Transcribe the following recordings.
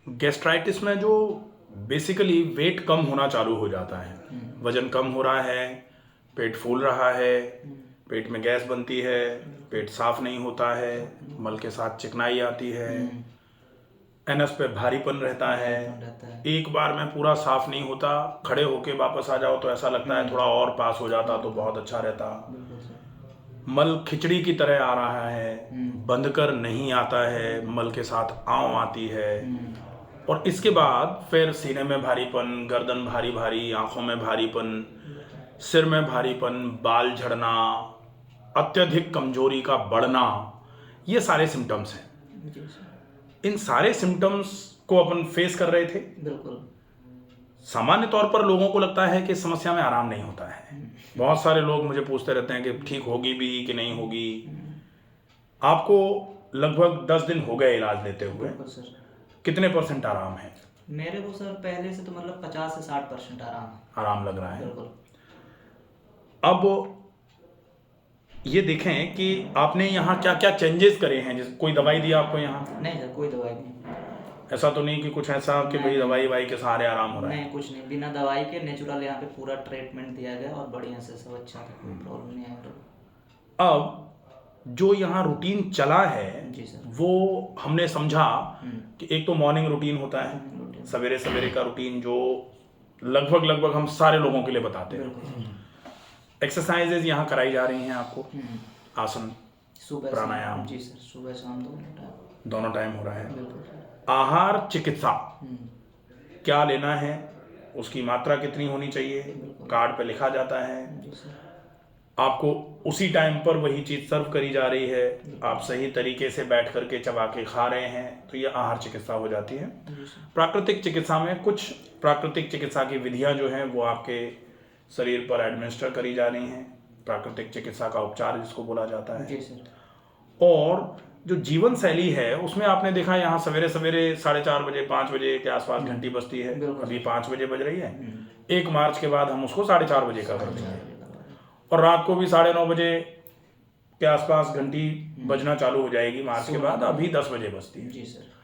Gastritis में जो basically wait कम होना चालू हो जाता है, वजन कम हो रहा है, पेट फूल रहा है, पेट में गैस बनती है, पेट साफ नहीं होता है, मल के साथ चिकनाई आती है, एनस पे भारीपन रहता है, एक बार में पूरा साफ नहीं होता, खड़े होके वापस आ जाओ तो ऐसा लगता है थोड़ा और पास हो जाता तो बहुत अच्छा रहता, मल खिचड़ी की तरह आ रहा है, बंद कर नहीं आता है, मल के साथ आंव आती है, और इसके बाद फिर सीने में भारीपन, गर्दन भारी भारी, आंखों में भारीपन, सिर में भारीपन, बाल झड़ना, अत्यधिक कमजोरी का बढ़ना, ये सारे सिम्टम्स हैं। इन सारे सिम्टम्स को अपन फेस कर रहे थे। बिल्कुल। सामान्य तौर पर लोगों को लगता है कि समस्या में आराम नहीं होता है। बहुत सारे लोग मुझे पूछते रहते हैं कि ठीक होगी भी कि नहीं होगी। आपको लगभग 10 दिन हो गए इलाज लेते हुए, बिल्कुल सर। कितने % आराम है? मेरे को सर पहले से तो मतलब 50 से 60% आराम लग रहा है। बिल्कुल। अब ये देखें कि आपने यहाँ क्या क्या चेंजेस करे हैं। जैसे कोई दवाई दिया आपको यहाँ? नहीं सर, कोई दवाई नहीं। ऐसा तो नहीं कि कुछ ऐसा कि भाई दवाई के सहारे आराम हो रहा है? नहीं, कुछ नहीं, बिना दवाई के नेचुरल यहाँ पे पूरा ट्रीटमेंट दिया गया और बढ़िया से सब अच्छा था, कोई प्रॉब्लम नहीं आया। अब जो यहाँ रूटीन चला है जी सर। वो हमने समझा कि एक तो मॉर्निंग रूटीन होता है, सवेरे सवेरे का रूटीन जो लगभग हम सारे लोगों के लिए बताते हैं। एक्सरसाइजेज यहाँ कराई जा रही हैं आपको, आसन, सुबह प्राणायाम। जी सर, सुबह शाम दोनों टाइम हो रहा है। बिल्कुल। आहार चिकित्सा, क्या लेना है, उसकी मात्रा कितनी होनी चाहिए, कार्ड पे लिखा जाता है। जी सर। आपको उसी टाइम पर वही चीज़ सर्व करी जा रही है, आप सही तरीके से बैठ करके चबा के खा रहे हैं, तो ये आहार चिकित्सा हो जाती है। प्राकृतिक चिकित्सा में कुछ प्राकृतिक चिकित्सा की विधियां जो हैं वो आपके शरीर पर एडमिनिस्टर करी जा रही हैं, प्राकृतिक चिकित्सा का उपचार जिसको बोला जाता है। जी सर। और जो जीवन शैली है उसमें आपने देखा यहाँ सवेरे सवेरे 4:30 बजे 5 बजे के आसपास घंटी बजती है, अभी 5 बजे बज रही है। 1 मार्च के बाद हम उसको 4:30 बजे का कर देंगे, और रात को भी 9:30 बजे के आसपास घंटी बजना चालू हो जाएगी मार्च के बाद, अभी 10 बजे बजती है। जी सर।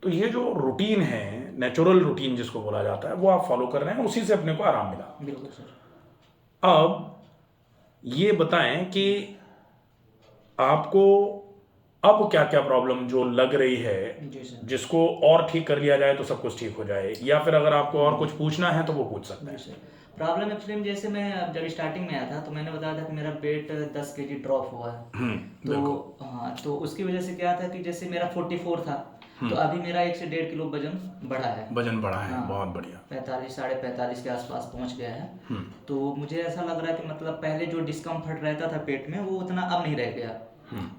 तो ये जो रूटीन है, नेचुरल रूटीन जिसको बोला जाता है, वो आप फॉलो कर रहे हैं, उसी से अपने को आराम मिला। बिल्कुल सर। अब ये बताएं कि आपको अब क्या क्या प्रॉब्लम जो लग रही है जिसको और ठीक कर लिया जाए तो सब कुछ ठीक हो जाए, या फिर अगर आपको और कुछ पूछना है तो वो पूछ सकते हैं। प्रॉब्लम एक्चुअली जैसे मैं जब स्टार्टिंग में आया था तो मैंने बताया था कि मेरा वेट 10 kg ड्रॉप हुआ है। तो हाँ, तो उसकी वजह से क्या था कि जैसे मेरा 44 था, तो अभी मेरा 1 से 1.5 किलो वजन बढ़ा है। हाँ, बहुत बढ़िया, 45 साढ़े 45 के आसपास पहुंच गया है। तो मुझे ऐसा लग रहा है कि मतलब पहले जो डिस्कम्फर्ट रहता था पेट में वो उतना अब नहीं रह गया।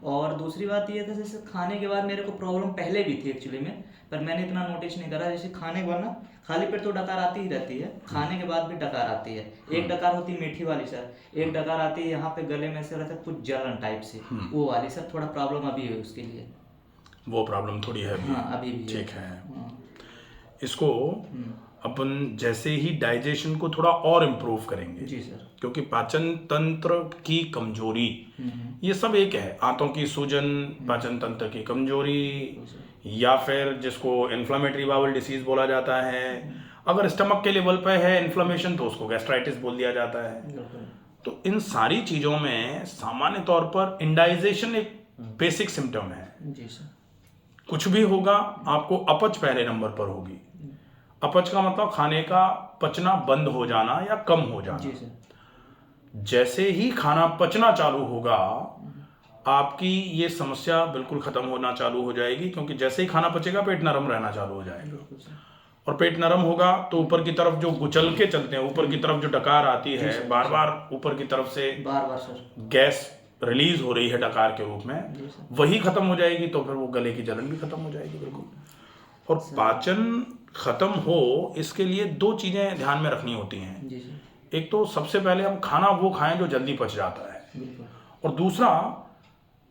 और दूसरी बात ये था, जैसे खाने के बाद मेरे को प्रॉब्लम पहले भी थी एक्चुअली में, पर मैंने इतना नोटिस नहीं करा। जैसे खाने के बाद ना खाली पेट तो डकार आती ही रहती है, खाने के बाद भी डकार आती है। एक डकार होती है मीठी वाली सर, एक डकार आती है यहाँ पे गले में से रहता है कुछ जलन टाइप से, वो वाली सर थोड़ा प्रॉब्लम अभी है उसके लिए। वो प्रॉब्लम थोड़ी है अभी? हाँ, अभी भी ठीक है। इसको अपन जैसे ही डाइजेशन को थोड़ा और इम्प्रूव करेंगे, जी सर, क्योंकि पाचन तंत्र की कमजोरी ये सब एक है, आंतों की सूजन, पाचन तंत्र की कमजोरी, या फिर जिसको इन्फ्लेमेटरी बाउल डिसीज बोला जाता है। अगर स्टमक के लेवल पे है इन्फ्लेमेशन तो उसको गैस्ट्राइटिस बोल दिया जाता है। तो इन सारी चीजों में सामान्य तौर पर इंडाइजेशन एक बेसिक सिम्टम है। जी सर। कुछ भी होगा आपको अपच पहले नंबर पर होगी। अपच का मतलब खाने का पचना बंद हो जाना या कम हो जाना। जी सर। जैसे ही खाना पचना चालू होगा आपकी ये समस्या बिल्कुल खत्म होना चालू हो जाएगी, क्योंकि जैसे ही खाना पचेगा पेट नरम रहना चालू हो जाएगा, और पेट नरम होगा तो ऊपर की तरफ जो गुचल के चलते हैं, ऊपर की तरफ जो डकार आती है, बार बार ऊपर की तरफ से गैस रिलीज हो रही है डकार के रूप में, वही खत्म हो जाएगी, तो फिर वो गले की जलन भी खत्म हो जाएगी बिल्कुल। और पाचन खत्म हो इसके लिए 2 चीजें ध्यान में रखनी होती हैं। एक तो सबसे पहले हम खाना वो खाएं जो जल्दी पच जाता है, और दूसरा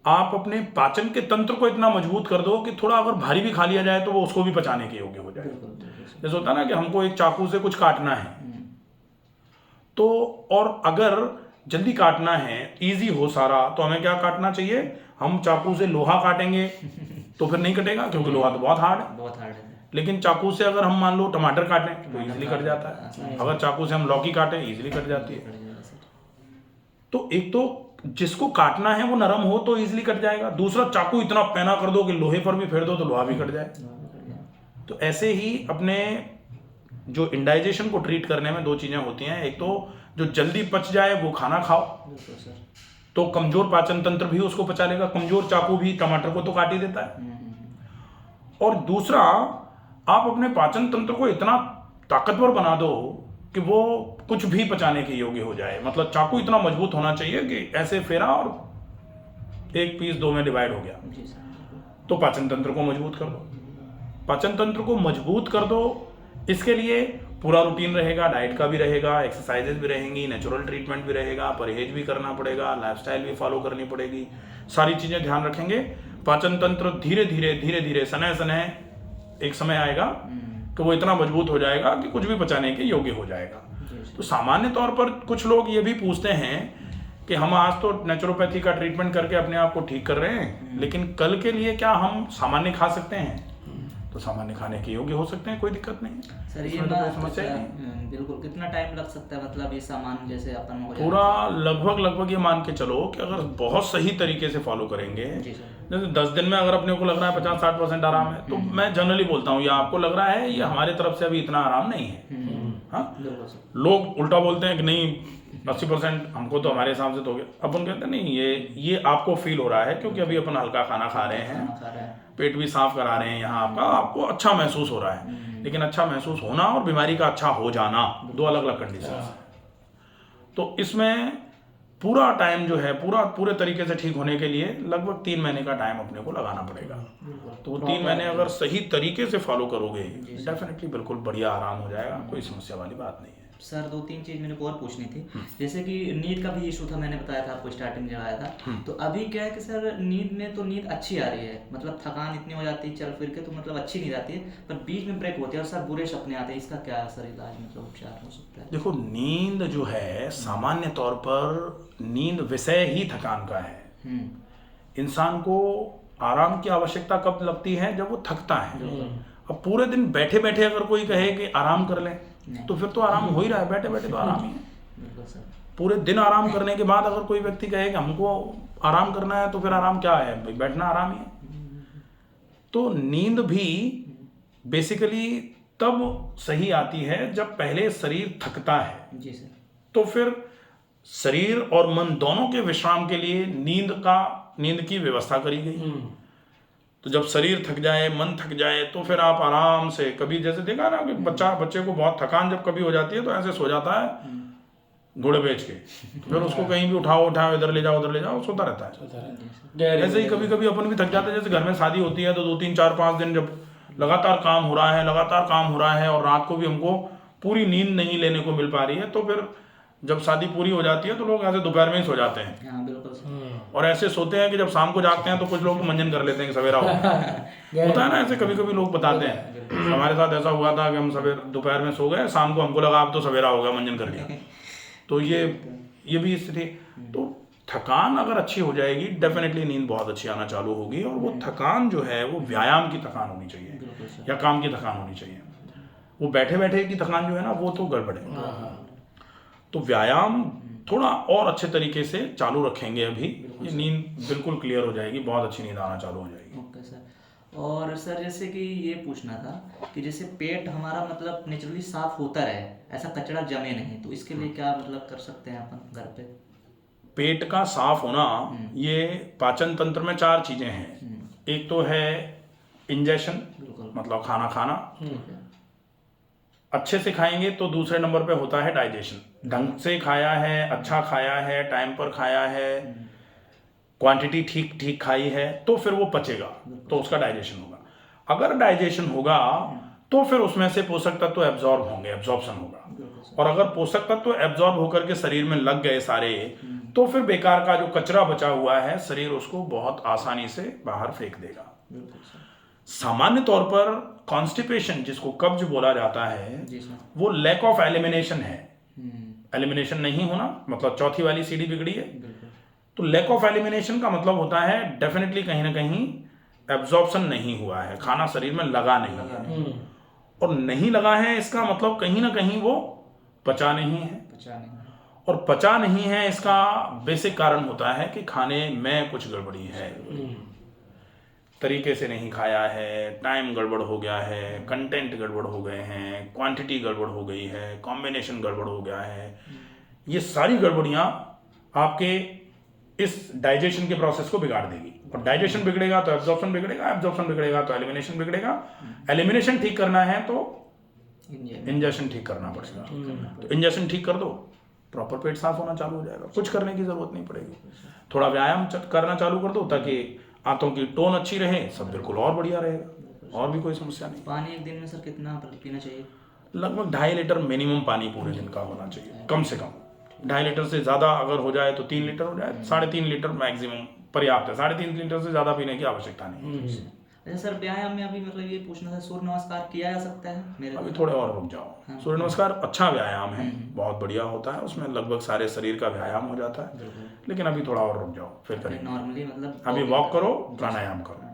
आप अपने पाचन के तंत्र को इतना मजबूत कर दो कि थोड़ा अगर भारी भी खा लिया जाए तो वो उसको भी पचाने के योग्य हो जाए। जैसे होता है ना कि हमको एक चाकू से कुछ काटना है, तो और अगर जल्दी काटना है, इजी हो सारा, तो हमें क्या काटना चाहिए? हम चाकू से लोहा काटेंगे तो फिर नहीं कटेगा, क्योंकि लोहा तो बहुत हार्ड है। लेकिन चाकू से अगर हम मान लो टमाटर काटें तो इजीली कट जाता है, अगर चाकू से हम लौकी काटें इजीली कट जाती है। तो एक तो जिसको काटना है वो नरम हो तो इजीली कट जाएगा, दूसरा चाकू इतना पैना कर दो कि लोहे पर भी फेर दो तो लोहा भी कट जाए। तो ऐसे ही अपने जो इंडाइजेशन को ट्रीट करने में दो चीजें होती हैं, एक तो जो जल्दी पच जाए वो खाना खाओ, तो कमजोर पाचन तंत्र भी उसको पचा लेगा, कमजोर चाकू भी टमाटर को तो काट ही देता है। और दूसरा, आप अपने पाचन तंत्र को इतना ताकतवर बना दो कि वो कुछ भी पचाने के योग्य हो जाए। मतलब चाकू इतना मजबूत होना चाहिए कि ऐसे फेरा और एक पीस दो में डिवाइड हो गया। तो पाचन तंत्र को मजबूत कर दो, पाचन तंत्र को मजबूत कर दो। इसके लिए पूरा रूटीन रहेगा, डाइट का भी रहेगा, एक्सरसाइजेज भी रहेंगी, नेचुरल ट्रीटमेंट भी रहेगा, परहेज भी करना पड़ेगा, लाइफस्टाइल भी फॉलो करनी पड़ेगी, सारी चीजें ध्यान रखेंगे। पाचन तंत्र धीरे धीरे सनह सनह एक समय आएगा कि वो इतना मजबूत हो जाएगा कि कुछ भी पचाने के योग्य हो जाएगा। तो सामान्य तौर पर कुछ लोग ये भी पूछते हैं कि हम आज तो नेचुरोपैथी का ट्रीटमेंट करके अपने आप को ठीक कर रहे हैं, लेकिन कल के लिए क्या हम सामान्य खा सकते हैं? तो सामान्य खाने के योग्य हो सकते हैं, कोई दिक्कत नहीं सर। ये समस्या बिल्कुल कितना टाइम लग सकता है, मतलब ये सामान जैसे अपन हो पूरा लगभग ये मान के चलो कि अगर बहुत सही तरीके से फॉलो करेंगे, जैसे 10 दिन में अगर अपने को लग रहा है 50-60% आराम है, तो मैं जनरली बोलता हूँ, ये आपको लग रहा है, ये हमारे तरफ से अभी इतना आराम नहीं है। हाँ, लोग उल्टा बोलते हैं कि नहीं 80% हमको तो हमारे हिसाब से तो हो गया। अपन कहते हैं नहीं, ये आपको फील हो रहा है क्योंकि अभी अपन हल्का खाना खा रहे हैं, पेट भी साफ करा रहे हैं, यहाँ आपको अच्छा महसूस हो रहा है। लेकिन अच्छा महसूस होना और बीमारी का अच्छा हो जाना दो अलग अलग कंडीशन है। तो इसमें पूरा टाइम जो है पूरे तरीके से ठीक होने के लिए लगभग 3 महीने का टाइम अपने को लगाना पड़ेगा। तो 3 महीने अगर सही तरीके से फॉलो करोगे डेफिनेटली बिल्कुल बढ़िया आराम हो जाएगा, कोई समस्या वाली बात नहीं है। सर 2-3 चीज मेरे को और पूछनी थी, जैसे कि नींद का भी इशू था, मैंने बताया था आपको स्टार्टिंग में जब आया था। तो अभी क्या है कि सर नींद में तो नींद अच्छी आ रही है, मतलब थकान इतनी हो जाती है चल फिर के, तो मतलब अच्छी नींद आती है, पर बीच में ब्रेक होती है और सर बुरे सपने आते हैं। इसका क्या सर इलाज, मतलब उपचार हो सकता है? देखो, नींद जो है सामान्य तौर पर नींद विषय ही थकान का है। इंसान को आराम की आवश्यकता कब लगती है? जब वो थकता है। अब पूरे दिन बैठे बैठे अगर कोई कहे कि आराम कर ले तो फिर तो आराम हो ही रहा है, बैठे बैठे तो आराम ही है। पूरे दिन आराम करने के बाद अगर कोई व्यक्ति कहे कि हमको आराम करना है तो फिर आराम क्या है? बैठना आराम ही है। तो नींद भी बेसिकली तब सही आती है जब पहले शरीर थकता है। जी सर। तो फिर शरीर और मन दोनों के विश्राम के लिए नींद की व्यवस्था करी गई। तो जब शरीर थक जाए, मन थक जाए, तो फिर आप आराम से, कभी जैसे देखा ना कि बच्चे को बहुत थकान जब कभी हो जाती है तो ऐसे सो जाता है घोड़े बेच के, तो फिर उसको कहीं भी उठाओ इधर ले जाओ सोता रहता है। ऐसे ही कभी कभी अपन भी थक जाते हैं। जैसे घर में शादी होती है तो 2-3-4-5 दिन जब लगातार काम हो रहा है और रात को भी हमको पूरी नींद नहीं लेने को मिल पा रही है, तो फिर जब शादी पूरी हो जाती है तो लोग ऐसे दोपहर में ही सो जाते हैं। हाँ, बिल्कुल। और ऐसे सोते हैं कि जब शाम को जागते हैं तो कुछ लोग तो मंजन कर लेते हैं कि सवेरा होता है ना। ऐसे कभी कभी लोग बताते हैं, हमारे साथ ऐसा हुआ था कि हम दोपहर में सो गए, शाम को हमको लगा अब तो सवेरा हो गया, मंजन कर लिया। तो ये भी स्थिति। तो थकान अगर अच्छी हो जाएगी डेफिनेटली नींद बहुत अच्छी आना चालू होगी। और वो थकान जो है वो व्यायाम की थकान होनी चाहिए या काम की थकान होनी चाहिए। वो बैठे बैठे की थकान जो है ना वो तो गड़बड़ है। तो व्यायाम थोड़ा और अच्छे तरीके से चालू रखेंगे अभी, ये नींद बिल्कुल क्लियर हो जाएगी, बहुत अच्छी नींद आना चालू हो जाएगी। Okay sir. और सर जैसे कि ये पूछना था कि जैसे पेट हमारा मतलब नेचुरली साफ होता रहे, ऐसा कचरा जमे नहीं, तो इसके लिए क्या मतलब कर सकते हैं अपन घर पे? पेट का साफ होना, ये पाचन तंत्र में 4 चीजें हैं। एक तो है इंजेशन, मतलब खाना खाना, अच्छे से खाएंगे। तो दूसरे नंबर पे होता है डाइजेशन, ढंग से खाया है, अच्छा खाया है, टाइम पर खाया है, क्वांटिटी ठीक ठीक खाई है, तो फिर वो पचेगा, तो उसका डाइजेशन होगा। अगर डाइजेशन होगा तो फिर उसमें से पोषक तत्व एब्जॉर्ब होंगे, एब्जॉर्प्शन होगा। और अगर पोषक तत्व एब्जॉर्ब होकर के शरीर में लग गए सारे, तो फिर बेकार का जो कचरा बचा हुआ है शरीर उसको बहुत आसानी से बाहर फेंक देगा। सामान्य तौर पर कॉन्स्टिपेशन, जिसको कब्ज बोला जाता है, वो लैक ऑफ एलिमिनेशन है। एलिमिनेशन नहीं होना मतलब चौथी वाली सीढ़ी बिगड़ी है। तो लैक ऑफ एलिमिनेशन का मतलब होता है डेफिनेटली कहीं ना कहीं एब्जॉर्प्शन नहीं हुआ है, खाना शरीर में लगा नहीं है, और नहीं लगा है इसका मतलब कहीं ना कहीं वो पचा नहीं है, पचा नहीं, और पचा नहीं है इसका बेसिक कारण होता है कि खाने में कुछ गड़बड़ी है, तरीके से नहीं खाया है, टाइम गड़बड़ हो गया है, कंटेंट गड़बड़ हो गए हैं, क्वांटिटी गड़बड़ हो गई है, कॉम्बिनेशन गड़बड़ हो गया है। ये सारी गड़बड़ियाँ आपके इस डाइजेशन के प्रोसेस को बिगाड़ देगी, और डाइजेशन बिगड़ेगा तो एब्जॉर्प्शन बिगड़ेगा, एब्जॉर्प्शन बिगड़ेगा तो एलिमिनेशन बिगड़ेगा, एलिमिनेशन ठीक करना है तो इंजेक्शन ठीक करना पड़ेगा, तो इंजेक्शन ठीक कर दो, प्रॉपर पेट साफ होना चालू हो जाएगा, कुछ करने की जरूरत नहीं पड़ेगी। थोड़ा व्यायाम करना चालू कर दो ताकि आंतों की टोन अच्छी रहे, सब बिल्कुल और बढ़िया रहेगा, और भी कोई समस्या नहीं। पानी एक दिन में सर कितना पीना चाहिए? लगभग 2.5 लीटर मिनिमम पानी पूरे दिन का होना चाहिए, कम से कम। 2.5 लीटर से ज़्यादा अगर हो जाए तो 3 लीटर हो जाए, 3.5 लीटर मैक्सिमम पर्याप्त है, 3.5 लीटर से ज़्यादा पीने की आवश्यकता नहीं। अच्छा सर, व्यायाम में अभी मतलब ये पूछना था, सूर्य नमस्कार किया जा सकता है मेरे? अभी थोड़े और रुक जाओ। सूर्य नमस्कार अच्छा व्यायाम है, बहुत बढ़िया होता है, उसमें लगभग सारे शरीर का व्यायाम हो जाता है, लेकिन अभी थोड़ा और रुक जाओ, फिर करेंगे। नॉर्मली मतलब अभी वॉक करो, प्राणायाम करो,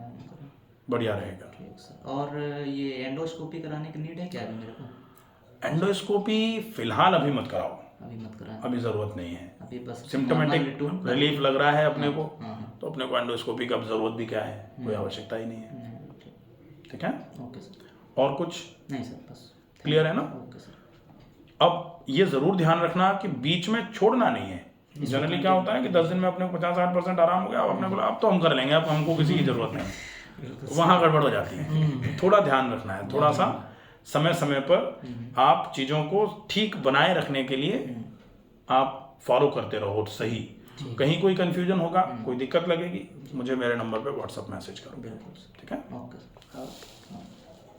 बढ़िया रहेगा। ठीक सर। और ये एंडोस्कोपी कराने की नीड है क्या अभी मेरे को? एंडोस्कोपी फिलहाल अभी मत कराओ, अभी मत कराएं, अभी ज़रूरत नहीं है। अभी बस सिम्टोमेटिक रिलीफ लग रहा है अपने को, हाँ। तो अपने को एंडोस्कोपी का ज़रूरत भी क्या है, कोई आवश्यकता ही नहीं है। ठीक है, ओके सर। और कुछ नहीं सर, बस क्लियर है ना? Okay sir. अब ये ज़रूर ध्यान रखना कि बीच में छोड़ना नहीं है। जनरली क्या होता है कि 10 दिन में अपने को 50-60% आराम हो गया, अब अपने को अब तो हम कर लेंगे, अब हमको किसी की ज़रूरत नहीं, वहाँ गड़बड़ हो जाती है। थोड़ा ध्यान रखना है, थोड़ा सा समय समय पर आप चीज़ों को ठीक बनाए रखने के लिए आप फॉलो करते रहो सही। कहीं कोई कंफ्यूजन होगा, कोई दिक्कत लगेगी, मुझे मेरे नंबर पे व्हाट्सएप मैसेज करो। बिल्कुल सर। ठीक है? Okay sir.